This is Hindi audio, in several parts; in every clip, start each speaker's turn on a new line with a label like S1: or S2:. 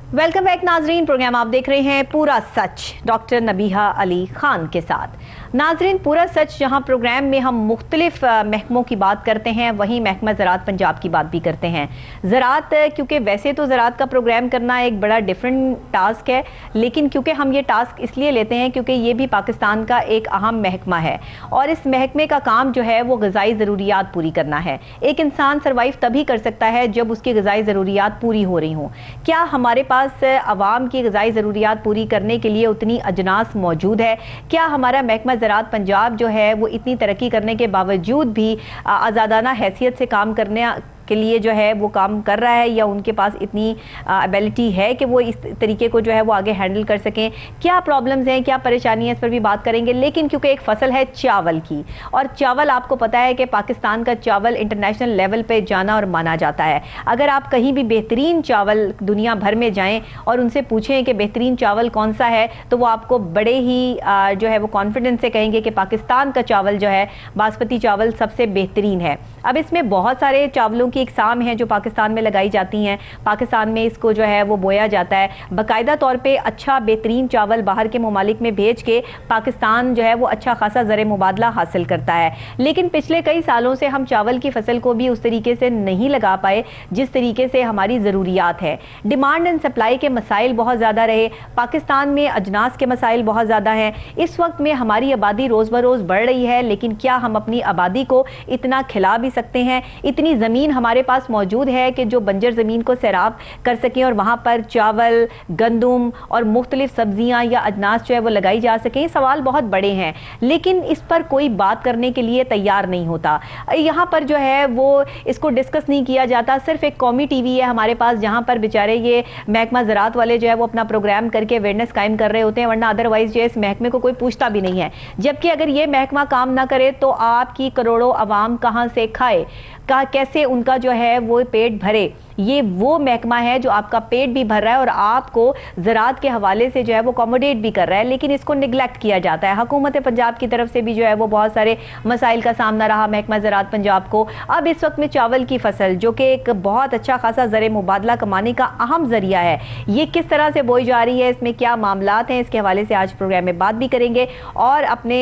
S1: वेलकम बैक नाजरीन। प्रोग्राम आप देख रहे हैं पूरा सच डॉक्टर नबीहा अली खान के साथ। नाजरीन, पूरा सच जहां प्रोग्राम में हम मुख्तलिफ महकमों की बात करते हैं, वहीं महकमा ज़राअत पंजाब की बात भी करते हैं। ज़राअत, क्योंकि वैसे तो ज़राअत का प्रोग्राम करना एक बड़ा डिफरेंट टास्क है, लेकिन क्योंकि हम ये टास्क इसलिए लेते हैं क्योंकि ये भी पाकिस्तान का एक अहम महकमा है और इस महकमे का काम जो है वो ग़िज़ाई ज़रूरियात पूरी करना है। एक इंसान सर्वाइव तभी कर सकता है जब उसकी ग़िज़ाई ज़रूरियात पूरी हो रही हों। क्या हमारे पास अवाम की ग़िज़ाई ज़रूरियात पूरी करने के लिए उतनी अजनास मौजूद है? क्या हमारा महकमा ज़राअत पंजाब जो है वो इतनी तरक्की करने के बावजूद भी आज़ादाना हैसियत से काम करने के लिए जो है वो काम कर रहा है, या उनके पास इतनी एबिलिटी है कि वो इस तरीके को जो है वो आगे हैंडल कर सकें? क्या प्रॉब्लम्स हैं, क्या परेशानी है, इस पर भी बात करेंगे। लेकिन क्योंकि एक फसल है चावल की, और चावल आपको पता है कि पाकिस्तान का चावल इंटरनेशनल लेवल पे जाना और माना जाता है। अगर आप कहीं भी बेहतरीन चावल दुनिया भर में जाएँ और उनसे पूछें कि बेहतरीन चावल कौन सा है, तो वो आपको बड़े ही जो है वो कॉन्फिडेंस से कहेंगे कि पाकिस्तान का चावल जो है बासमती चावल सबसे बेहतरीन है। अब इसमें बहुत सारे चावलों की इकसाम है जो पाकिस्तान में लगाई जाती हैं। पाकिस्तान में इसको जो है वो बोया जाता है। बाकायदा तौर पे अच्छा बेहतरीन चावल बाहर के ममालिक में भेज के पाकिस्तान जो है वो अच्छा खासा ज़र मुबादला हासिल करता है। लेकिन पिछले कई सालों से हम चावल की फसल को भी उस तरीके से नहीं लगा पाए जिस तरीके से हमारी ज़रूरियात है। डिमांड एंड सप्लाई के मसाइल बहुत ज़्यादा रहे। पाकिस्तान में अजनास के मसाइल बहुत ज़्यादा हैं। इस वक्त में हमारी आबादी रोज़ ब रोज़ बढ़ रही है, लेकिन क्या हम अपनी आबादी को इतना खिला भी सकते हैं? इतनी ज़मीन हमारे पास मौजूद है कि जो बंजर ज़मीन को सैराब कर सकें और वहाँ पर चावल, गंदुम और मुख्तलिफ सब्जियाँ या अजनास जो है वो लगाई जा सकें? ये सवाल बहुत बड़े हैं, लेकिन इस पर कोई बात करने के लिए तैयार नहीं होता। यहाँ पर जो है वो इसको डिस्कस नहीं किया जाता। सिर्फ एक कौमी टीवी है हमारे पास जहाँ पर बेचारे ये महकमा ज़राअत वाले जो है वो अपना प्रोग्राम करके अवेयरनेस कायम कर रहे होते हैं, वरना अदरवाइज़ जो है इस महकमे को कोई पूछता भी नहीं है। जबकि अगर ये महकमा काम ना करे तो आपकी करोड़ों आवाम कहाँ से खाए, कैसे उनका जो है वो पेट भरे? ये वो महकमा है जो आपका पेट भी भर रहा है और आपको ज़राअत के हवाले से जो है वो अकोमोडेट भी कर रहा है, लेकिन इसको निगलेक्ट किया जाता है। हुकूमत पंजाब की तरफ से भी जो है वो बहुत सारे मसाइल का सामना रहा महकमा ज़राअत पंजाब को। अब इस वक्त में चावल की फसल, जो कि एक बहुत अच्छा खासा ज़र मुबादला कमाने का अहम ज़रिया है, ये किस तरह से बोई जा रही है, इसमें क्या मामलात हैं, इसके हवाले से आज प्रोग्राम में बात भी करेंगे। और अपने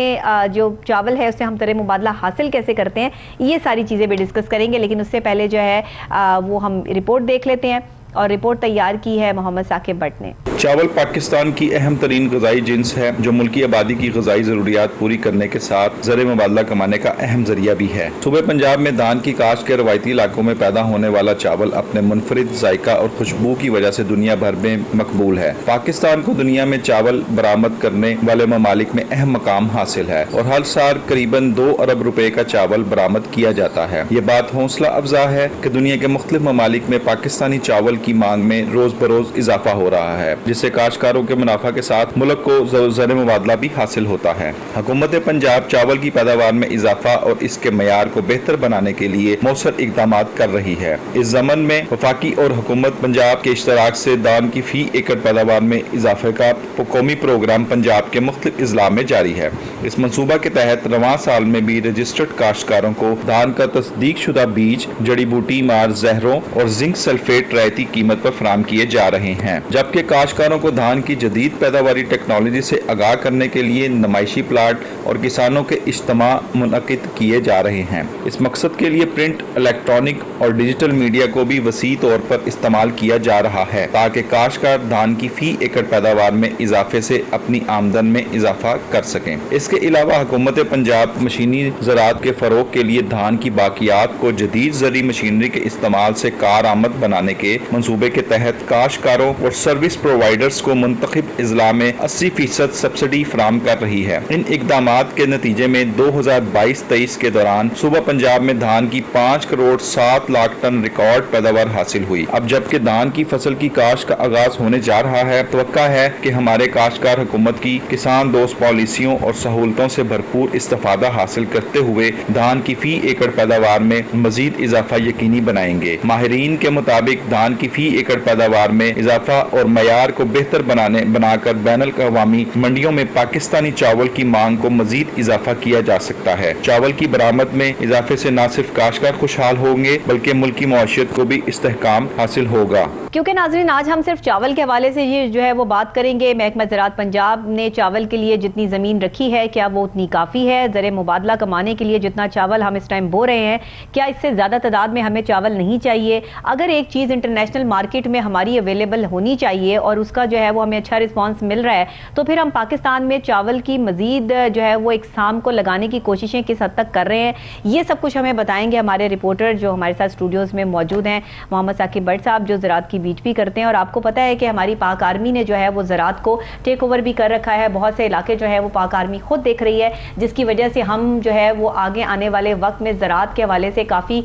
S1: जो चावल है उससे हम ज़र मुबादला हासिल कैसे करते हैं, ये सारी चीज़ें भी डिस्कस करेंगे। लेकिन उससे पहले जो है वो हम रिपोर्ट देख लेते हैं, और रिपोर्ट तैयार की है मोहम्मद साकिब भट्ट ने।
S2: चावल पाकिस्तान की अहम तरीन ग़िज़ाई जिन्स है जो मुल्की आबादी की ग़िज़ाई ज़रूरियात पूरी करने के साथ ज़र मुबादला कमाने का अहम ज़रिया भी है। सूबे पंजाब में धान की काश्त के रवायती इलाकों में पैदा होने वाला चावल अपने मुनफरिद जायका और खुशबू की वजह से दुनिया भर में मकबूल है। पाकिस्तान को दुनिया में चावल बरामद करने वाले ममालिक में अहम मकाम हासिल है और हर साल करीबन 2 अरब रुपए का चावल बरामद किया जाता है। ये बात हौसला अफजा है कि दुनिया के मुख्तलिफ ममालिक में पाकिस्तानी चावल की मांग में रोज बरोज इजाफा हो रहा है, जिससे काश्तकारों के मुनाफा के साथ मुल्क को ज़र मुबादला भी हासिल होता है। हुकूमत पंजाब चावल की पैदावार में इजाफा और इसके मयार को बेहतर बनाने के लिए मौसर इकदाम कर रही है। इस ज़मन में वफाकी और हुकूमत पंजाब के इश्तराक से धान की फी एकड़ पैदावार में इजाफे का कौमी प्रोग्राम पंजाब के मुख्तलिफ अजला में जारी है। इस मनसूबा के तहत रवां साल में भी रजिस्टर्ड काश्तकारों को धान का तस्दीक शुदा बीज, जड़ी बूटी मार जहरों और जिंक सल्फेट रैयती कीमत पर फराहम किए जा रहे हैं, जबकि काश्तकारों को धान की जदीद पैदावारी टेक्नोलॉजी से आगाह करने के लिए नुमाइशी प्लाट और किसानों के इज्तिमा मुनक्किद किए जा रहे हैं। इस मकसद के लिए प्रिंट, इलेक्ट्रॉनिक और डिजिटल मीडिया को भी वसी तौर पर इस्तेमाल किया जा रहा है, ताकि काश्तकार धान की फी एकड़ पैदावार में इजाफे से अपनी आमदन में इजाफा कर सकें। इसके अलावा हुकूमत पंजाब मशीनी ज़राअत के फरोग के लिए धान की बाकियात को जदीद ज़री मशीनरी के इस्तेमाल से कारआमद बनाने के मनसूबे के तहत काश्तकारों और सर्विस प्रोवाइडर्स को मुंतखब अजला में 80% सब्सिडी फराहम कर रही है। इन इकदाम के नतीजे में 2022-23 के दौरान सूबा पंजाब में धान की 5 करोड़ 7 लाख टन रिकॉर्ड पैदावार हासिल हुई। अब जबकि धान की फसल की काश्त का आगाज होने जा रहा है, तवक्का है कि हमारे काश्तकार हुकूमत की किसान दोस्त पॉलिसियों और सहूलतों से भरपूर इस्तेफादा हासिल करते हुए धान की फी एकड़ पैदावार में मजीद इजाफा यकीनी बनाएंगे। माहिरीन के मुताबिक धान की फी एकड़ पैदावार में इजाफा और मयार को बेहतर बनाकर बैनुल अवामी मंडियों में पाकिस्तानी चावल की मांग को मजीद इजाफा किया जा सकता है। चावल की बरामद में इजाफे से न सिर्फ काश्तकार खुशहाल होंगे बल्कि मुल्क की मईशत को भी इस्तेहकाम हासिल होगा।
S1: क्योंकि नाज़रीन आज हम सिर्फ चावल के हवाले से ये जो है वो बात करेंगे। महकमा ज़राअत पंजाब ने चावल के लिए जितनी ज़मीन रखी है क्या वो उतनी काफ़ी है? ज़र मुबादला कमाने के लिए जितना चावल हम इस टाइम बो रहे हैं क्या इससे ज़्यादा तादाद में हमें चावल नहीं चाहिए? अगर एक चीज़ इंटरनेशनल मार्केट में हमारी अवेलेबल होनी चाहिए और उसका जो है वो हमें अच्छा रिस्पॉन्स मिल रहा है तो फिर हम पाकिस्तान में चावल की मज़ीद जो है वो एक साम को लगाने की कोशिशें किस हद तक कर रहे हैं, ये सब कुछ हमें बताएंगे हमारे रिपोर्टर जो हमारे साथ स्टूडियोज़ में मौजूद हैं, मोहम्मद साकिब भट्ट साहब, जो ज़राअत की बीच भी करते हैं। और आपको पता है कि हमारी पाक आर्मी ने जो है वो ज़राअत को टेक ओवर भी कर रखा है। बहुत से इलाके जो है वो पाक आर्मी खुद देख रही है, जिसकी वजह से हम जो है वो आगे आने वाले वक्त में ज़राअत के हवाले से काफ़ी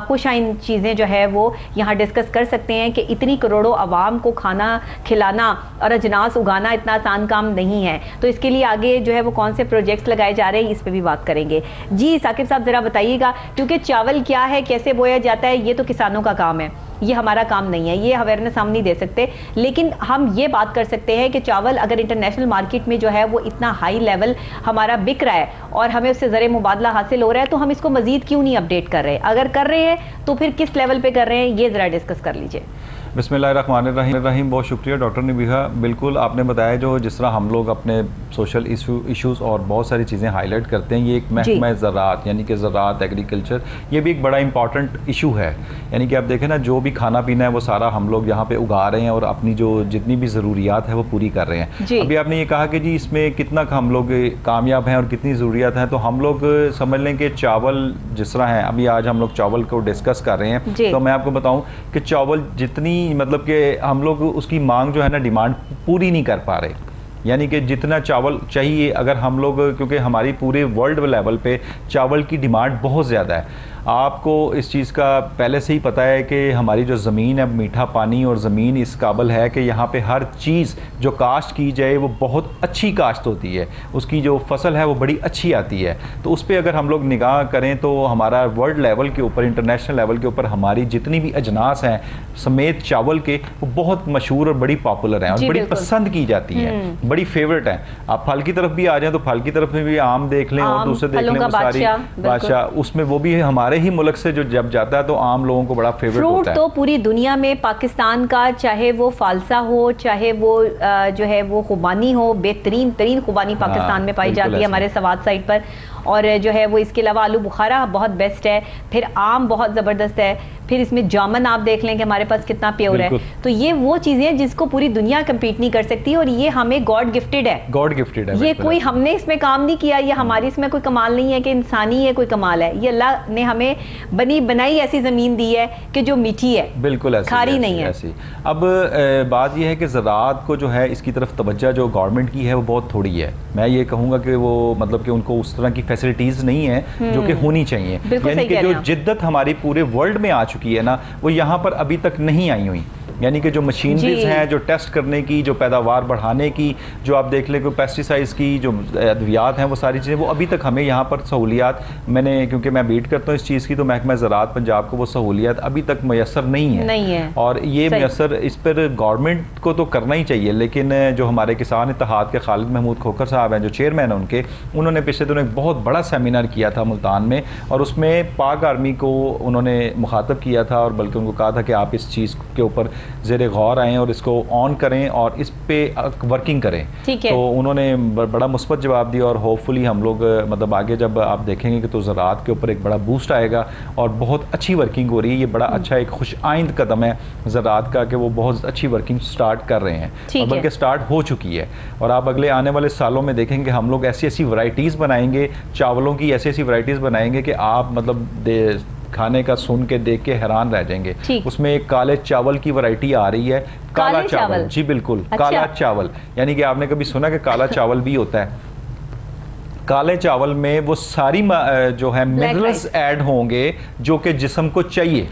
S1: खुशाइन चीज़ें जो है वो यहाँ डिस्कस कर सकते हैं कि इतनी करोड़ों आवाम को खाना खिलाना और अजनास उगाना इतना आसान काम नहीं है। तो इसके लिए आगे जो है वो कौन से प्रोजेक्ट्स लगाए जा रहे हैं इस पर भी बात करेंगे। जी साकिब साहब ज़रा बताइएगा, क्योंकि चावल क्या है, कैसे बोया जाता है, ये तो किसानों का काम है, ये हमारा काम नहीं है, ये अवेयरनेस हम नहीं दे सकते। लेकिन हम ये बात कर सकते हैं कि चावल अगर इंटरनेशनल मार्केट में जो है वो इतना हाई लेवल हमारा बिक रहा है और हमें उससे ज़र मुबादला हासिल हो रहा है तो हम इसको मज़ीद क्यों नहीं अपडेट कर रहे हैं? अगर कर रहे हैं तो फिर किस लेवल पे कर रहे हैं, ये ज़रा डिस्कस कर लीजिए।
S3: बिस्मिल्लाहिर्रहमानिर्रहीम। बहुत शुक्रिया डॉक्टर नबीहा। बिल्कुल आपने बताया जो जिस तरह हम लोग अपने सोशल इश्यूज़ और बहुत सारी चीज़ें हाईलाइट करते हैं, ये एक महकमा ज़राअत यानी कि ज़राअत एग्रीकल्चर, ये भी एक बड़ा इंपॉर्टेंट इशू है। यानी कि आप देखें ना, जो भी खाना पीना है वो सारा हम लोग यहाँ पे उगा रहे हैं और अपनी जो जितनी भी ज़रूरियात है वो पूरी कर रहे हैं। अभी आपने ये कहा कि जी इसमें कितना हम लोग कामयाब हैं और कितनी ज़रूरियात हैं, तो हम लोग समझ लें कि चावल जिस तरह है, अभी आज हम लोग चावल को डिस्कस कर रहे हैं, तो मैं आपको बताऊँ कि चावल जितनी मतलब कि हम लोग उसकी मांग जो है ना, डिमांड पूरी नहीं कर पा रहे। यानी कि जितना चावल चाहिए, अगर हम लोग, क्योंकि हमारी पूरे वर्ल्ड लेवल पे चावल की डिमांड बहुत ज़्यादा है। आपको इस चीज़ का पहले से ही पता है कि हमारी जो ज़मीन है, मीठा पानी और ज़मीन इस काबिल है कि यहाँ पे हर चीज़ जो काश्त की जाए वो बहुत अच्छी काश्त होती है, उसकी जो फसल है वो बड़ी अच्छी आती है। तो उस पर अगर हम लोग निगाह करें तो हमारा वर्ल्ड लेवल के ऊपर, इंटरनेशनल लेवल के ऊपर हमारी जितनी भी अजनास हैं समेत चावल के, वो बहुत मशहूर और बड़ी पॉपुलर हैं और बड़ी पसंद की जाती हैं, बड़ी फेवरेट हैं। आप फल की तरफ भी आ जाएँ तो फल की तरफ में भी आम देख लें और दूसरे देख लें, वो सारी बादशाह, उसमें वो भी हमारे ही मुल्क से जो जब जाता है तो आम लोगों को बड़ा फेवरेट होता है।
S1: तो पूरी दुनिया में पाकिस्तान का, चाहे वो फालसा हो, चाहे वो जो है वो खुबानी हो, बेहतरीन खुबानी पाकिस्तान में पाई जाती है हमारे सवात साइड पर। और जो है वो इसके अलावा आलू बुखारा बहुत बेस्ट है, फिर आम बहुत ज़बरदस्त है, फिर इसमें जामन आप देख लें कि हमारे पास कितना प्योर है। तो ये वो चीज़ें हैं जिसको पूरी दुनिया कम्पीट नहीं कर सकती और ये हमें गॉड गिफ्टेड है।
S3: गॉड गिफ्टेड है,
S1: ये कोई हमने इसमें काम नहीं किया, ये हमारी इसमें कोई कमाल नहीं है कि इंसानी है कोई कमाल है। ये अल्लाह ने हमें बनाई ऐसी ज़मीन दी है कि जो मीठी है,
S3: बिल्कुल ऐसी,
S1: खारी नहीं है।
S3: ऐसी। अब बात यह है कि ज़राअत को जो है इसकी तरफ तवज्जो जो गवर्नमेंट की है वो बहुत थोड़ी है। मैं ये कहूँगा कि वो मतलब कि उनको उस तरह की फैसिलिटीज़ नहीं है जो कि होनी चाहिए। यानी कि जो जिद्दत हमारी पूरे वर्ल्ड में आ चुकी है ना, वो यहाँ पर अभी तक नहीं आई हुई। यानी कि जो मशीनरीज हैं जो टेस्ट करने की, जो पैदावार बढ़ाने की, जो आप देख लें कोई पेस्टिसाइड्स की जो अद्वियात हैं, वो सारी चीज़ें वो अभी तक हमें यहाँ पर सहूलियात, मैंने क्योंकि मैं बीट करता हूँ इस चीज़ की, तो महकमा ज़राअत पंजाब को वो सहूलियात अभी तक मैसर नहीं है। और ये मैसर, इस पर गवर्नमेंट को तो करना ही चाहिए। लेकिन जो हमारे किसान इत्तेहाद के खालिद महमूद खोखर साहब हैं, जो चेयरमैन हैं उनके, उन्होंने पिछले दिनों एक बहुत बड़ा सेमिनार किया था मुल्तान में और उसमें पाक आर्मी को उन्होंने मुखातब किया था और बल्कि उनको कहा था कि आप इस चीज़ के ऊपर ज़ेरे गौर आएँ और इसको ऑन करें और इस पे वर्किंग करें। तो उन्होंने बड़ा मुस्बत जवाब दिया और होपफुली हम लोग मतलब आगे जब आप देखेंगे कि तो ज़राअत के ऊपर एक बड़ा बूस्ट आएगा और बहुत अच्छी वर्किंग हो रही है। ये बड़ा अच्छा एक खुश आइंद कदम है ज़राअत का कि वो बहुत अच्छी वर्किंग स्टार्ट कर रहे हैं और बल्कि स्टार्ट हो चुकी है। और आप अगले आने वाले सालों में देखेंगे हम लोग ऐसी ऐसी वैरायटीज़ बनाएंगे, चावलों की ऐसी ऐसी वैरायटीज़ बनाएंगे कि आप मतलब खाने का सुन के देख के हैरान रह जाएंगे। उसमें एक काले चावल की वैरायटी आ रही है, काला चावल। जी बिल्कुल, अच्छा। काला चावल, यानी कि आपने कभी सुना कि काला चावल भी होता है? काले चावल में वो सारी जो है मिनरल्स ऐड होंगे जो कि जिस्म को चाहिए।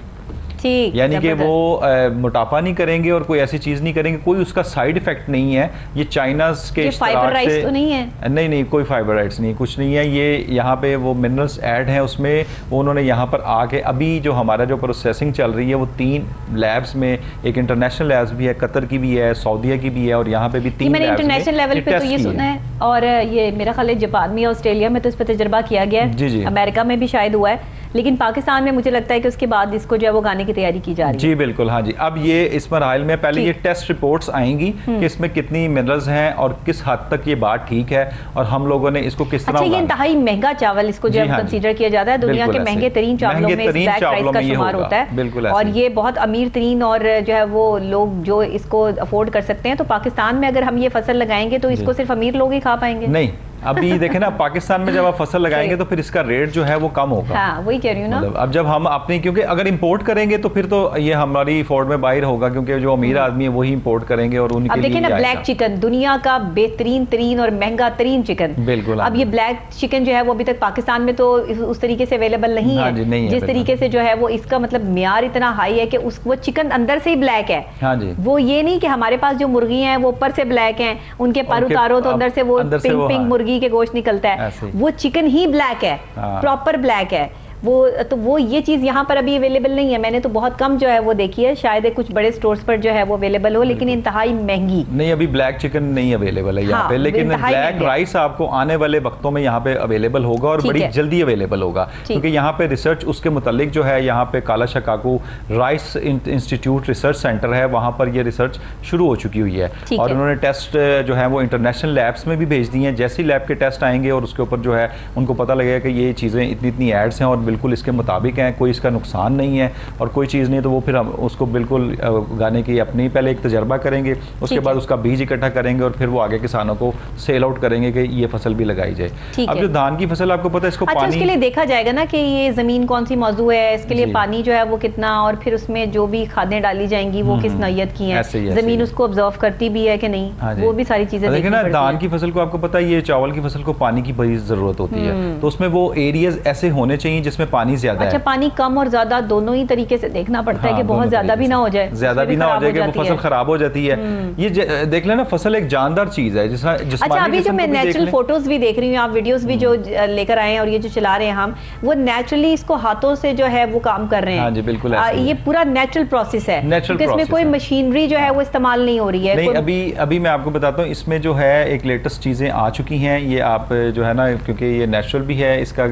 S1: ठीक,
S3: यानी कि वो मोटापा नहीं करेंगे और कोई ऐसी चीज नहीं करेंगे, कोई उसका साइड इफेक्ट नहीं है। ये चाइना के
S1: फाइबर राइस तो नहीं है?
S3: नहीं, कोई फाइबर राइस नहीं, कुछ नहीं है। ये यहाँ पे वो मिनरल्स ऐड हैं उसमें, वो उन्होंने यहाँ पर आके अभी जो हमारा जो प्रोसेसिंग चल रही है वो 3 लैब्स में, एक इंटरनेशनल लैब्स भी है, कतर की भी है, सऊदीया की भी है, और यहाँ पे भी 3
S1: मैंने इंटरनेशनल लेवल पे तो ये सुना है, और ये मेरा ख्याल है जापान में, ऑस्ट्रेलिया में तो इस पर तजर्बा किया गया है,
S3: जी।
S1: अमेरिका में भी शायद हुआ है, लेकिन पाकिस्तान में मुझे लगता है कि उसके बाद इसको जो है वो गाने की तैयारी की जा रही है।
S3: जी बिल्कुल, हाँ जी। अब ये इस मरहल में पहले ये टेस्ट रिपोर्ट्स आएंगी कि इसमें कितनी मिनरल्स हैं और किस हद तक ये बात ठीक है, और हम लोगों ने इसको किस तरह।
S1: अच्छा, ये इंतहाई महंगा चावल इसको जो है कंसीडर किया जाता है, दुनिया के महंगे तरीन चावलों में ब्लैक राइस का शुमार होता है,
S3: बिल्कुल।
S1: और ये बहुत अमीर तरीन और जो है वो लोग जो इसको अफोर्ड कर सकते हैं। तो पाकिस्तान में अगर हम ये फसल लगाएंगे तो इसको सिर्फ अमीर लोग ही खा पाएंगे?
S3: नहीं, अभी देखें ना, पाकिस्तान में जब आप फसल लगाएंगे तो फिर इसका रेट जो है वो कम होगा।
S1: हाँ, वही कह रही हूँ ना।
S3: मतलब अब जब हम अपनी, क्योंकि अगर इंपोर्ट करेंगे तो फिर तो ये हमारी अफोर्ड में बाहर होगा, क्योंकि जो अमीर आदमी है वही इंपोर्ट करेंगे और उनके
S1: अब देखिए ना, ब्लैक चिकन दुनिया का बेहतरीन तरीन और महंगा तरीन चिकन,
S3: बिल्कुल।
S1: अब ये ब्लैक चिकन जो है वो अभी तक पाकिस्तान में तो उस तरीके से अवेलेबल नहीं है,
S3: नहीं है,
S1: जिस तरीके से जो है वो इसका मतलब म्यार इतना हाई है कि वो चिकन अंदर से ही ब्लैक है।
S3: हाँ जी।
S1: वो ये नहीं कि हमारे पास जो मुर्गी हैं वो ऊपर से ब्लैक हैं, उनके पर उतारो तो अंदर से वो पिंक मुर्गी के गोश्त निकलता है, वो चिकन ही ब्लैक है, प्रॉपर ब्लैक है वो ये चीज यहाँ पर अभी अवेलेबल नहीं है। मैंने तो बहुत कम जो है वो देखी है, शायद कुछ बड़े स्टोर्स पर जो है वो अवेलेबल हो, लेकिन इंतहाई महंगी
S3: नहीं। अभी ब्लैक चिकन नहीं अवेलेबल है यहाँ पे, लेकिन ब्लैक राइस आपको आने वाले वक्तों में यहाँ पे अवेलेबल होगा और बड़ी जल्दी अवेलेबल होगा, क्योंकि यहाँ पे रिसर्च उसके मुतालिक जो है, यहाँ पे काला शकाकू राइस इंस्टीट्यूट रिसर्च सेंटर है, वहाँ पर ये रिसर्च शुरू हो चुकी हुई है, और उन्होंने टेस्ट जो है वो इंटरनेशनल लैब्स में भी भेज दिए हैं। जैसे लैब के टेस्ट आएंगे और उसके ऊपर जो है उनको पता लगेगा कि ये चीज़ें इतनी एड्स हैं और बिल्कुल इसके मुताबिक हैं, कोई इसका नुकसान नहीं है और कोई चीज़ नहीं, तो वो फिर हम उसको बिल्कुल उगाने की अपनी पहले एक तजर्बा करेंगे, उसके बाद उसका बीज इकट्ठा करेंगे और फिर वो आगे किसानों को सेल आउट करेंगे कि ये फसल भी लगाई जाए। अब जो धान की फसल आपको पता है, इसको
S1: अच्छा,
S3: पानी
S1: उसके लिए देखा जाएगा ना कि ये ज़मीन कौन सी मौजू है, इसके लिए पानी जो है वो कितना, और फिर उसमें जो भी खादें डाली जाएंगी वो किस नौयत की हैं, ज़मीन उसको ऑब्जर्व करती भी है कि नहीं, वो भी सारी चीज़ें
S3: देखिए ना। धान की फसल को आपको पता है, ये चावल की फसल को पानी की बड़ी ज़रूरत होती है, तो उसमें वो एरियाज ऐसे होने चाहिए जिसमें पानी ज़्यादा है।
S1: अच्छा, पानी कम और ज्यादा दोनों ही तरीके से देखना पड़ता है कि बहुत ज्यादा भी ना हो जाए,
S3: ज्यादा भी ना हो जाए कि वो फसल खराब हो जाती है। ये देख लेना, फसल एक जानदार चीज है।
S1: अच्छा, अभी जो मैं नेचुरल फोटोज भी देख रही हूँ, आप वीडियोस भी जो लेकर आए हैं और ये जो चला रहे हैं हम, वो नेचुरली इसको हाथों से जो है वो काम कर रहे हैं।
S3: हाँ जी, बिल्कुल ये
S1: पूरा नेचुरल प्रोसेस है, क्योंकि इसमें कोई मशीनरी जो है वो इस्तेमाल नहीं हो रही है।
S3: नहीं, अभी मैं आपको बताता हूँ, इसमें जो है एक लेटेस्ट चीजें आ चुकी हैं। ये आप जो है ना, क्योंकि ये नेचुरल भी है, इसका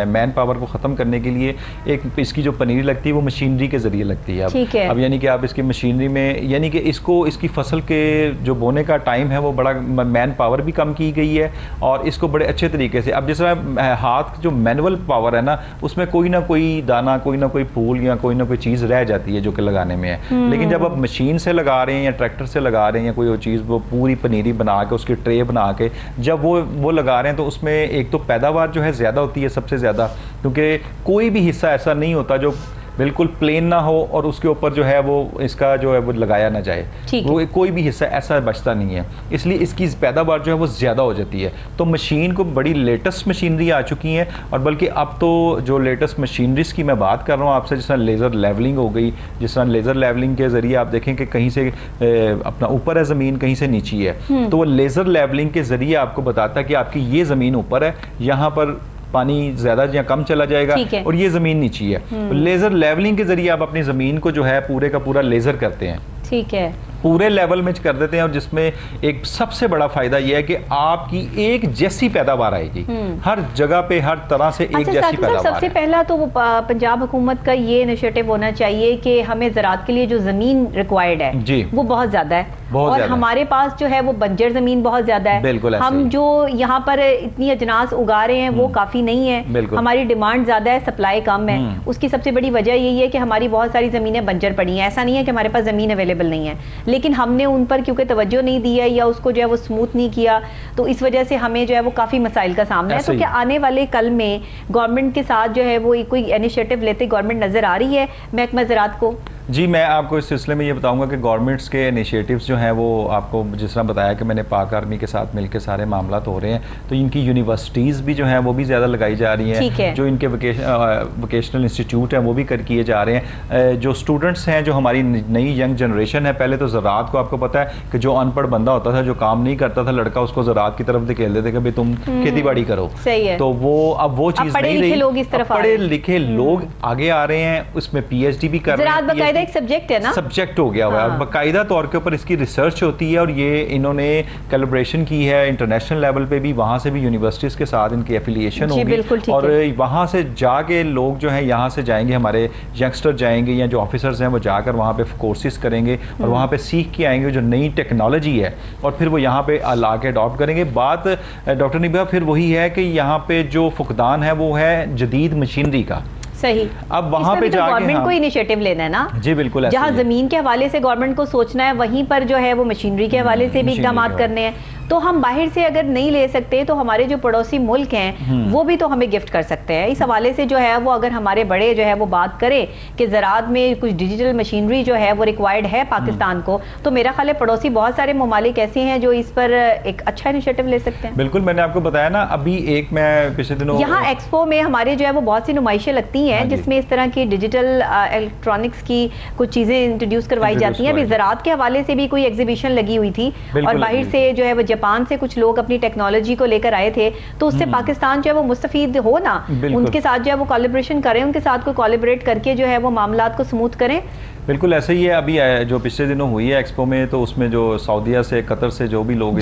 S3: मैन पावर को खत्म करने के लिए एक इसकी जो पनीरी लगती है वो मशीनरी के जरिए लगती है। अब यानी कि आप इसकी मशीनरी में, यानी कि इसकी फसल के जो बोने का टाइम है वो बड़ा, मैन पावर भी कम की गई है और इसको बड़े अच्छे तरीके से, अब जिस तरह हाथ जो मैनुअल पावर है ना, उसमें कोई ना कोई दाना, कोई ना कोई फूल या कोई ना कोई चीज़ रह जाती है जो कि लगाने में है। लेकिन जब आप मशीन से लगा रहे हैं या ट्रैक्टर से लगा रहे हैं या कोई चीज़, वो पूरी पनीरी बना के उसकी ट्रे बना के जब वो लगा रहे हैं, तो उसमें एक तो पैदावार जो है ज़्यादा होती है सबसे ज़्यादा, क्योंकि कोई भी हिस्सा ऐसा नहीं होता जो बिल्कुल प्लेन ना हो और उसके ऊपर जो है वो इसका जो है वो लगाया ना जाए, वो कोई भी हिस्सा ऐसा बचता नहीं है, इसलिए इसकी पैदावार जो है वो ज़्यादा हो जाती है। तो मशीन को बड़ी लेटेस्ट मशीनरी आ चुकी हैं, और बल्कि अब तो जो लेटेस्ट मशीनरीज की मैं बात कर रहा हूँ आपसे, जिस तरह लेज़र लेवलिंग हो गई, जिस तरह लेज़र लेवलिंग के ज़रिए आप देखें कि कहीं से अपना ऊपर है ज़मीन, कहीं से नीची है, तो वो लेज़र लेवलिंग के ज़रिए आपको बताता है कि आपकी ये ज़मीन ऊपर है, यहाँ पर पानी ज्यादा या कम चला जाएगा और ये जमीन नीची है। तो लेजर लेवलिंग के जरिए आप अपनी जमीन को जो है पूरे का पूरा लेजर करते हैं,
S1: ठीक है,
S3: पूरे लेवल में कर देते हैं, और जिसमें एक सबसे बड़ा फायदा यह है कि आपकी एक जैसी पैदावार आएगी, हर जगह पे हर तरह से एक जैसी पैदावार।
S1: सबसे पहला तो वो पंजाब हुकूमत का ये इनिशिएटिव होना चाहिए कि हमें ज़राअत के लिए जो ज़मीन रिक्वायर्ड है जी, वो बहुत ज़्यादा है, और हमारे पास जो है वो बंजर ज़मीन बहुत ज़्यादा है।
S3: बिल्कुल,
S1: हम जो यहाँ पर इतनी अजनास उगा रहे हैं वो काफ़ी नहीं है, हमारी डिमांड ज़्यादा है, सप्लाई कम है। उसकी सबसे बड़ी वजह यही है कि हमारी बहुत सारी ज़मीनें बंजर पड़ी हैं। ऐसा नहीं है कि हमारे पास ज़मीन अवेलेबल नहीं है, लेकिन हमने उन पर क्योंकि तवज्जो नहीं दी है या उसको जो है वो स्मूथ नहीं किया, तो इस वजह से हमें जो है वो काफ़ी मसाइल का सामना है। तो क्या आने वाले कल में गवर्नमेंट के साथ जो है वो कोई इनिशिएटिव लेते गवर्नमेंट नज़र आ रही है महकमा ज़राअत को?
S3: जी, मैं आपको इस सिलसिले में ये बताऊंगा कि गवर्नमेंट्स के इनिशिएटिव्स जो हैं वो आपको जिस तरह बताया कि मैंने पाक आर्मी के साथ मिलकर सारे मामला हो रहे हैं, तो इनकी यूनिवर्सिटीज़ भी जो हैं वो भी ज़्यादा लगाई जा रही हैं, जो इनके वोकेशनल इंस्टीट्यूट हैं वो भी किए जा रहे हैं। जो स्टूडेंट्स हैं, जो हमारी नई यंग जनरेशन है, पहले तो ज़राअत को आपको पता है कि जो अनपढ़ बंदा होता था, जो काम नहीं करता था लड़का, उसको ज़राअत की तरफ धकेल देते कि भाई तुम खेती बाड़ी करो, तो वो अब वो चीज़ नहीं रही। पढ़े लिखे लोग आगे आ रहे हैं, उसमें PhD भी कर रहे हैं,
S1: एक सब्जेक्ट है ना,
S3: सब्जेक्ट हो गया हुआ है, बाकायदा तौर के ऊपर इसकी रिसर्च होती है, और ये इन्होंने कोलैबोरेशन की है इंटरनेशनल लेवल पे भी, वहाँ से भी यूनिवर्सिटीज़ के साथ इनकी एफिलिएशन होगी, और वहाँ से जाके लोग जो हैं यहाँ से जाएंगे, हमारे यंगस्टर जाएंगे या जो ऑफिसर्स हैं वो जाकर वहाँ पे कोर्सेज करेंगे और वहाँ पे सीख के आएंगे जो नई टेक्नोलॉजी है, और फिर वो यहाँ पे ला के अडॉप्ट करेंगे। बात डॉक्टर निबिहा फिर वही है कि यहाँ पे जो फुकदान है वो है जदीद मशीनरी का।
S1: सही।
S3: अब वहाँ पे
S1: तो गवर्नमेंट को इनिशिएटिव लेना है ना।
S3: जी बिल्कुल,
S1: जहाँ जमीन के हवाले से गवर्नमेंट को सोचना है, वहीं पर जो है वो मशीनरी के हवाले से भी इकदाम करने हैं। तो हम बाहर से अगर नहीं ले सकते तो हमारे जो पड़ोसी मुल्क हैं वो भी तो हमें गिफ्ट कर सकते हैं। इस हवाले से जो है वो अगर हमारे बड़े जो है वो बात करें कि ज़राअत में कुछ डिजिटल मशीनरी जो है वो रिक्वायर्ड है पाकिस्तान को, तो मेरा ख्याल है पड़ोसी बहुत सारे ममालिक ऐसे हैं जो इस पर एक अच्छा इनिशिएटिव ले सकते हैं।
S3: बिल्कुल, मैंने आपको बताया ना, अभी एक मैं पिछले दिनों
S1: यहाँ एक्सपो में हमारे जो है वो बहुत सी नुमाइशें लगती हैं जिसमें इस तरह की डिजिटल इलेक्ट्रॉनिक्स की कुछ चीज़ें इंट्रोड्यूस करवाई जाती हैं। अभी ज़राअत के हवाले से भी कोई एग्जीबिशन लगी हुई थी और बाहर से जो है वो जापान से कुछ लोग अपनी टेक्नोलॉजी को लेकर आए थे, तो उससे पाकिस्तान जो है वो मुस्तफीद हो ना, उनके साथ जो है वो कोलैबोरेशन करें, उनके साथ कोई कोलैबोरेट करके जो है वो मामलात को स्मूथ करें।
S3: बिल्कुल ऐसा ही है। अभी जो पिछले दिनों हुई है एक्सपो में, तो उसमें जो सऊदीया से, कतर से जो भी लोग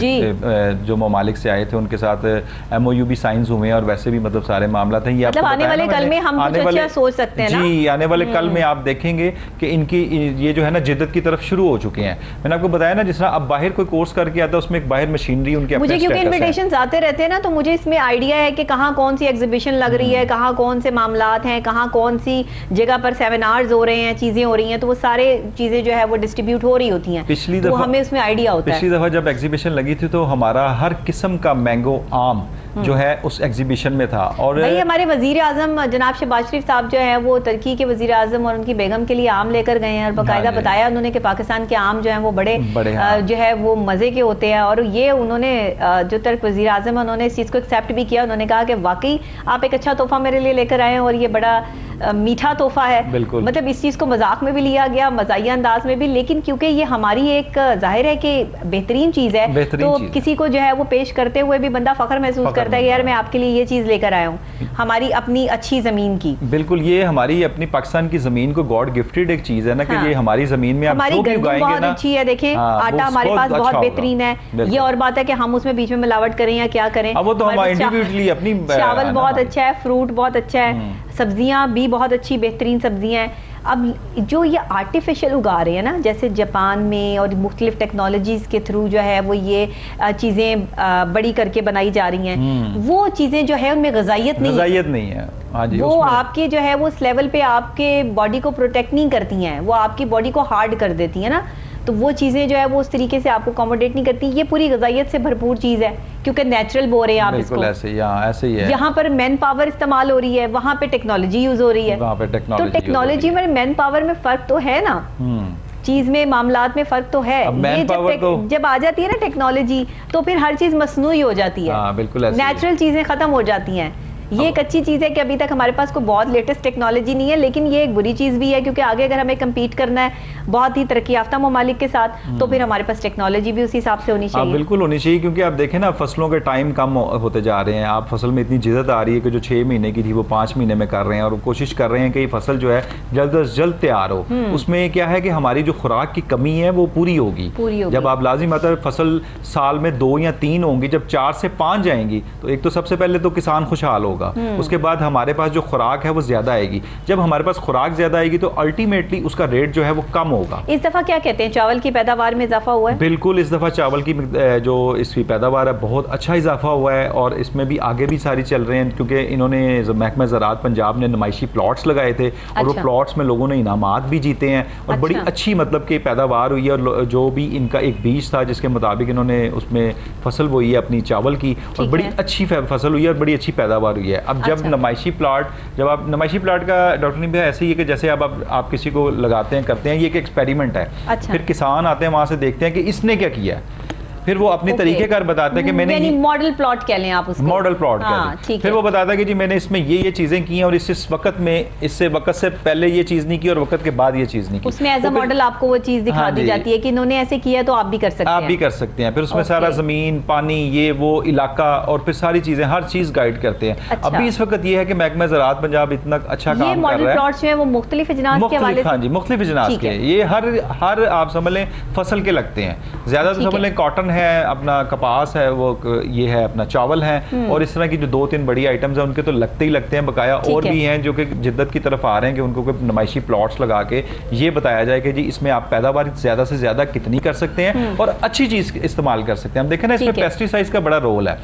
S3: जो ममालिक से आए थे उनके साथ MOU भी साइंस हुए हैं, और वैसे भी मतलब सारे मामला थे।
S1: मतलब आने वाले कल में हम कुछ अच्छा सोच सकते हैं ना।
S3: जी, आने वाले कल में आप देखेंगे कि इनकी ये जो है ना जिद्दत की तरफ शुरू हो चुके हैं। मैंने आपको बताया ना, जिस तरह अब बाहर कोई कोर्स करके आता है उसमें एक बाहर मशीनरी उनके अपने
S1: मुझे क्योंकि इन्विटेशंस आते रहते हैं ना, तो मुझे इसमें आइडिया है कि कहाँ कौन सी एग्जीबिशन लग रही है, कहाँ कौन से मामलात हैं, कहाँ कौन सी जगह पर सेमिनार्स हो रहे हैं, चीजें हो रही हैं, तो वो सारे चीजें जो है वो डिस्ट्रीब्यूट हो रही होती हैं।
S3: पिछली
S1: दफा हमें उसमें आइडिया होता है।
S3: पिछली दफा जब एग्जीबिशन लगी थी तो हमारा हर किस्म का मैंगो आम जो है उस एग्जीबिशन में था। और
S1: भाई हमारे वजीर आजम जनाब शहबाज शरीफ साहब जो है वो तुर्की के वजीर आजम और उनकी बेगम के लिए आम लेकर गए हैं, और बाकायदा बताया उन्होंने कि पाकिस्तान के आम जो है वो बड़े जो है वो मजे के होते हैं। और ये उन्होंने जो तुर्क वजीर आजम है उन्होंने इस चीज़ को एक्सेप्ट भी किया। उन्होंने कहा कि वाकई आप एक अच्छा तोहफा मेरे लिए लेकर आए हैं और ये बड़ा मीठा तोहफा है। मतलब इस चीज़ को मजाक में भी लिया गया, मजाहिया अंदाज में भी, लेकिन क्योंकि ये हमारी एक जाहिर है कि बेहतरीन चीज़ है, तो किसी को जो है वो पेश करते हुए भी बंदा फख्र महसूस करता है कि यार मैं आपके लिए ये चीज़ लेकर आया हूँ, हमारी अपनी अच्छी ज़मीन की।
S3: बिल्कुल, ये हमारी अपनी पाकिस्तान की ज़मीन को गॉड गिफ्टेड एक चीज़ है ना, कि ये हमारी ज़मीन में
S1: हमारी गंदम बहुत अच्छी है। देखें आटा हमारे पास बहुत बेहतरीन है। ये और बात है कि हम उसमें बीच में मिलावट करें या क्या करें,
S3: वो तो हम इंडिविजुअली अपनी
S1: चावल बहुत अच्छा है, फ्रूट बहुत अच्छा है, सब्जियां भी बहुत अच्छी बेहतरीन सब्जियां हैं। अब जो ये आर्टिफिशियल उगा रहे हैं ना, जैसे जापान में और मुख्तलिफ टेक्नोलॉजीज़ के थ्रू जो है वो ये चीज़ें बड़ी करके बनाई जा रही हैं, वो चीज़ें जो है उनमें गज़ाइयत नहीं है। हाँ जी, वो आपके जो है वो उस लेवल पे आपके बॉडी को प्रोटेक्ट नहीं करती हैं, वो आपकी बॉडी को हार्ड कर देती है ना, तो वो चीज़ें जो है वो उस तरीके से आपको अकोमोडेट नहीं करती। ये पूरी गज़ाइयत से भरपूर चीज़ है क्योंकि नेचुरल बो रहे हैं आप इसको।
S3: ऐसे ही है।
S1: यहाँ पर मैन पावर इस्तेमाल हो रही है, वहाँ पे टेक्नोलॉजी यूज हो रही है। तो टेक्नोलॉजी में मैन पावर में फर्क तो है ना, चीज में मामलात में फर्क तो है। ये जब आ जाती है ना टेक्नोलॉजी, तो फिर हर चीज मसनूई हो जाती है, नेचुरल चीजें खत्म हो जाती हैं। ये एक अच्छी चीज़ है कि अभी तक हमारे पास कोई बहुत लेटेस्ट टेक्नोलॉजी नहीं है, लेकिन ये एक बुरी चीज़ भी है क्योंकि आगे अगर हमें कम्पीट करना है बहुत ही तरक्की याफ्ता ममालिक के साथ, तो फिर हमारे पास टेक्नोलॉजी भी उसी हिसाब से होनी चाहिए।
S3: बिल्कुल होनी चाहिए, क्योंकि आप देखें ना फसलों के टाइम कम होते जा रहे हैं। आप फसल में इतनी जिद्दत आ रही है कि जो 6 महीने की थी वो 5 महीने में कर रहे हैं, और कोशिश कर रहे हैं कि ये फसल जो है जल्द अज जल्द तैयार हो। उसमें क्या है कि हमारी जो खुराक की कमी है वो पूरी होगी। जब आप लाजिम मतलब फसल साल में 2 या 3 होंगी, जब 4 से 5 जाएंगी तो एक तो सबसे पहले तो किसान खुशहाल होगा, उसके बाद हमारे पास जो खुराक है वो ज्यादा आएगी। जब हमारे पास खुराक ज्यादा आएगी तो अल्टीमेटली उसका रेट जो है वो कम होगा।
S1: इस दफा क्या कहते हैं, चावल की पैदावार में इजाफा हुआ है?
S3: बिल्कुल, इस दफा चावल की जो इसकी पैदावार है बहुत अच्छा इजाफा हुआ है, और इसमें भी आगे भी सारी चल रहे हैं, क्योंकि इन्होंने महकमा ज़राअत पंजाब ने नुमाइशी प्लॉट्स लगाए थे, और वो प्लॉट्स में लोगों ने इनामात भी जीते हैं, और बड़ी अच्छी मतलब की पैदावार हुई है। और जो भी इनका एक बीज था जिसके मुताबिक इन्होंने उसमें फसल बोई है अपनी चावल की, और बड़ी अच्छी फसल हुई है और बड़ी अच्छी पैदावार हुई है। हुई है। अब जब नुमाइशी प्लाट, जब आप नुमाइशी प्लाट का डॉक्टर ने भी ऐसे ही है कि जैसे अब आप किसी को लगाते हैं, करते हैं, ये एक एक्सपेरिमेंट है। फिर किसान आते हैं, वहाँ से देखते हैं कि इसने क्या किया है, फिर वो अपने तरीके कार बताते हैं कि मैंने
S1: मॉडल प्लॉट कह लें आप उसको,
S3: मॉडल प्लॉट कह लें। फिर वो बताता है कि जी मैंने इसमें ये चीजें की हैं और इस वक्त में, इससे वक्त से पहले ये चीज नहीं की और वक्त के बाद ये चीज नहीं की।
S1: उसमें एज अ मॉडल आपको वो चीज दिखा दी जाती है कि इन्होंने ऐसे किया तो आप भी कर सकते हैं।
S3: आप भी कर सकते हैं। फिर उसमें सारा जमीन, पानी, ये वो इलाका और फिर सारी चीजें, हर चीज गाइड करते हैं। अभी इस वक्त ये है कि महकमा ज़राअत पंजाब इतना अच्छा काम कर रहा है।
S1: मॉडल प्लॉट्स जो है वो मुख्तलिफ अजनास के हवाले से,
S3: हाँ जी, मुख्तलिफ अजनास के, ये हर आप समझ लें फसल के लगते हैं। ज्यादा तो समझ लें कॉटन है, अपना कपास है, वो ये है अपना चावल है, और इस तरह की जो 2-3 बड़ी आइटम्स हैं उनके तो लगते ही लगते हैं बकाया। और भी हैं जो कि जिद्दत की तरफ आ रहे हैं कि उनको कोई नुमाइशी प्लॉट्स लगा के ये बताया जाए कि जी इसमें आप पैदावार ज्यादा से ज्यादा कितनी कर सकते हैं और अच्छी चीज इस्तेमाल कर सकते हैं। हम देखें ना, इसमें पेस्टिसाइड्स का बड़ा रोल है।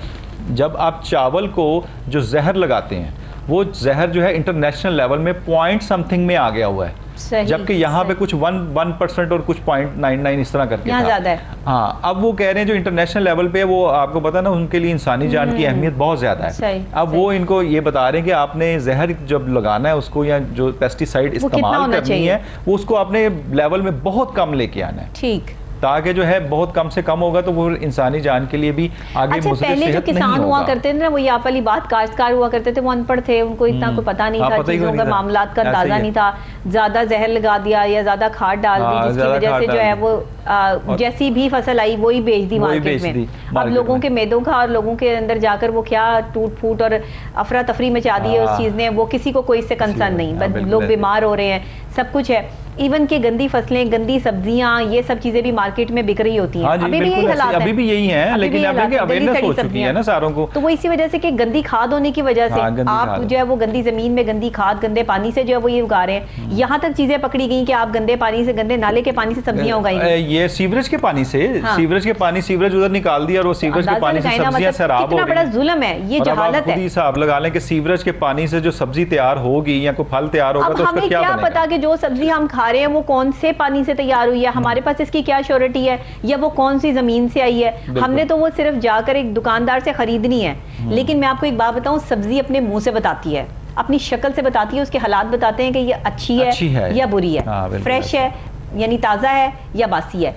S3: जब आप चावल को जो जहर लगाते हैं, वो जहर जो है इंटरनेशनल लेवल में पॉइंट समथिंग में आ गया हुआ है, जबकि यहाँ पे कुछ 1% और कुछ 0.99 इस तरह करके
S1: ज्यादा है।
S3: हाँ, अब वो कह रहे हैं जो इंटरनेशनल लेवल पे है, वो आपको पता ना, उनके लिए इंसानी जान की अहमियत बहुत ज्यादा है। अब वो इनको ये बता रहे हैं कि आपने जहर जब लगाना है उसको, या जो पेस्टिसाइड इस्तेमाल करनी है, वो उसको आपने लेवल में बहुत कम लेके आना है। ठीक, ताकि जो है बहुत कम से कम होगा तो वो इंसानी जान के लिए भी आगे
S1: पहले जो किसान हुआ करते थे ना, वो ये आप वाली बात, काश्तकार हुआ करते थे, वो अनपढ़ थे, उनको इतना कोई पता नहीं था, चीजों का मामलात का अंदाजा नहीं था, ज्यादा जहर लगा दिया या ज्यादा खाद डाल दी, जिसकी वजह से जो है वो जैसी भी फसल आई वही बेच दी मार्केट में। अब लोगों के मैदों का और लोगों के अंदर जाकर वो क्या टूट फूट और अफरा तफरी मचा दी है उस चीज ने, वो किसी को कोई इससे कंसर्न नहीं, लोग बीमार हो रहे हैं, सब कुछ है। इवन के गंदी फसलें, गंदी सब्जियां, ये सब चीजें भी मार्केट में बिक रही होती हैं। अभी भी यही हालात है, अभी भी यही है, लेकिन अवेयरनेस हो चुकी है ना सारों को। तो वो इसी वजह से कि गंदी खाद होने की वजह से आप जो है वो गंदी जमीन में गंदी खाद, गंदे पानी से जो है वो ये उगा रहे हैं। यहाँ तक चीजें पकड़ी गई कि आप गंदे पानी से, गंदे नाले के पानी से सब्जियां उगाएंगे। ये सीवरेज के पानी से, सीवरेज के पानी, सीवरेज उधर निकाल दिया और वो सीवरेज के पानी से सब्जियां खराब हो गई। कितना बड़ा जुल्म है, ये जहालत है। हिसाब लगा लें कि सीवरेज के पानी से जो सब्जी तैयार होगी या कोई फल तैयार होगा, तो उसका क्या पता कि जो सब्जी हम खा रहे हैं वो कौन से पानी से तैयार हुई है, हमारे पास इसकी क्या श्योरिटी है, या वो कौन सी जमीन से आई है। हमने तो वो सिर्फ जाकर एक दुकानदार से खरीदनी है। लेकिन मैं आपको एक बात बताऊं, सब्जी अपने मुंह से बताती है, अपनी शक्ल से बताती है, उसके हालात बताते हैं कि ये अच्छी है या बुरी है, फ्रेश है यानी ताज़ा है या बासी है।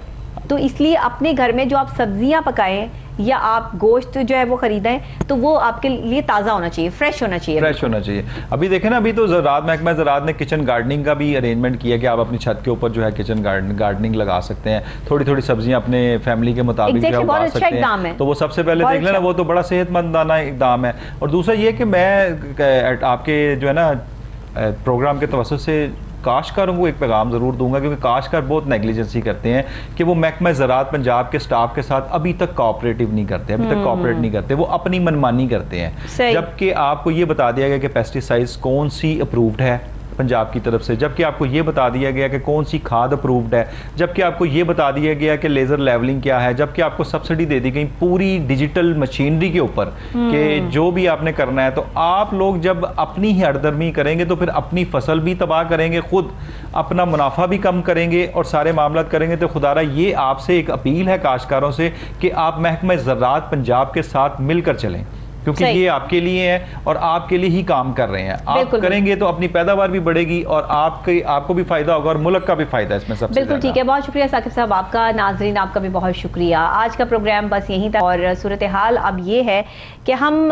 S1: तो इसलिए अपने घर में जो आप सब्जियां पकाएं या आप गोश्त जो है वो खरीदें, तो वो आपके लिए ताज़ा होना चाहिए, फ्रेश होना चाहिए, फ्रेश होना चाहिए। अभी देखें ना, अभी तो महकमा ज़राअत ने किचन गार्डनिंग का भी अरेंजमेंट किया कि आप अपनी छत के ऊपर जो है किचन गार्डनिंग लगा सकते हैं, थोड़ी थोड़ी सब्जियां अपने फैमिली के मुताबिक जो उगा सकते हैं। तो वो सबसे पहले देख लेना, वो तो बड़ा सेहतमंदाना इक़दाम है। और दूसरा ये कि मैं आपके जो है ना प्रोग्राम के तवज्जुह से काश्तकारों को एक पैगाम ज़रूर दूंगा, क्योंकि काश्तकार बहुत नेग्लिजेंसी करते हैं कि वो महकमा ज़राअत पंजाब के स्टाफ के साथ अभी तक कोऑपरेटिव नहीं करते, अभी तक कोऑपरेट नहीं करते, वो अपनी मनमानी करते हैं। जबकि आपको ये बता दिया गया कि पेस्टिसाइड्स कौन सी अप्रूव्ड है पंजाब की तरफ से, जबकि आपको ये बता दिया गया कि कौन सी खाद अप्रूव्ड है, जबकि आपको ये बता दिया गया कि लेज़र लेवलिंग क्या है, जबकि आपको सब्सिडी दे दी गई पूरी डिजिटल मशीनरी के ऊपर कि जो भी आपने करना है। तो आप लोग जब अपनी ही हरदर्मी करेंगे तो फिर अपनी फसल भी तबाह करेंगे, खुद अपना मुनाफा भी कम करेंगे और सारे मामला करेंगे। तो खुदारा ये आपसे एक अपील है काश्तकारों से कि आप महकमा ज़राअत पंजाब के साथ मिलकर चलें, क्योंकि ये आपके लिए है और आपके लिए ही काम कर रहे हैं। आप करेंगे तो अपनी पैदावार भी बढ़ेगी और आपको भी फायदा होगा और मुल्क का भी फायदा है इसमें सबसे बिल्कुल ठीक है। बहुत शुक्रिया साकिब साहब आपका, नाजरीन आपका भी बहुत शुक्रिया। आज का प्रोग्राम बस यहीं था और सूरत हाल अब ये है कि हम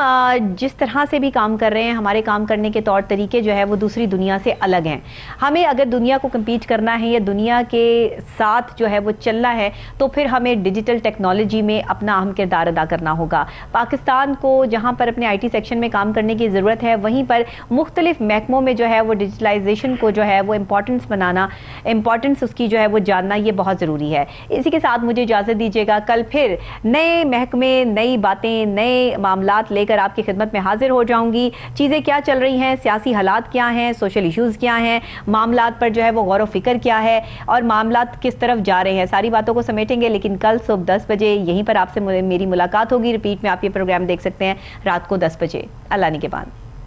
S1: जिस तरह से भी काम कर रहे हैं, हमारे काम करने के तौर तरीके जो है वो दूसरी दुनिया से अलग हैं। हमें अगर दुनिया को कम्पीट करना है या दुनिया के साथ जो है वो चलना है, तो फिर हमें डिजिटल टेक्नोलॉजी में अपना अहम किरदार अदा करना होगा। पाकिस्तान को जहाँ पर अपने IT सेक्शन में काम करने की ज़रूरत है, वहीं पर मुख्तलिफ महकमों में जो है वो डिजिटलाइजेशन को जो है वो इम्पॉर्टेंस उसकी जो है वो जानना ये बहुत ज़रूरी है। इसी के साथ मुझे इजाज़त दीजिएगा, कल फिर नए महकमे, नई बातें, नए मामलात लेकर आपकी खिदमत में हाजिर हो जाऊँगी। चीज़ें क्या चल रही हैं, सियासी हालात क्या हैं, सोशल इशूज़ क्या हैं, मामलात पर जो है वो गौर व फिक्र क्या है और मामलात किस तरफ जा रहे हैं, सारी बातों को समेटेंगे। लेकिन कल सुबह 10 बजे यहीं पर आपसे मेरी मुलाकात होगी। रिपीट में आप ये प्रोग्राम देख सकते हैं रात को 10 बजे। अल्लाह निगहबान।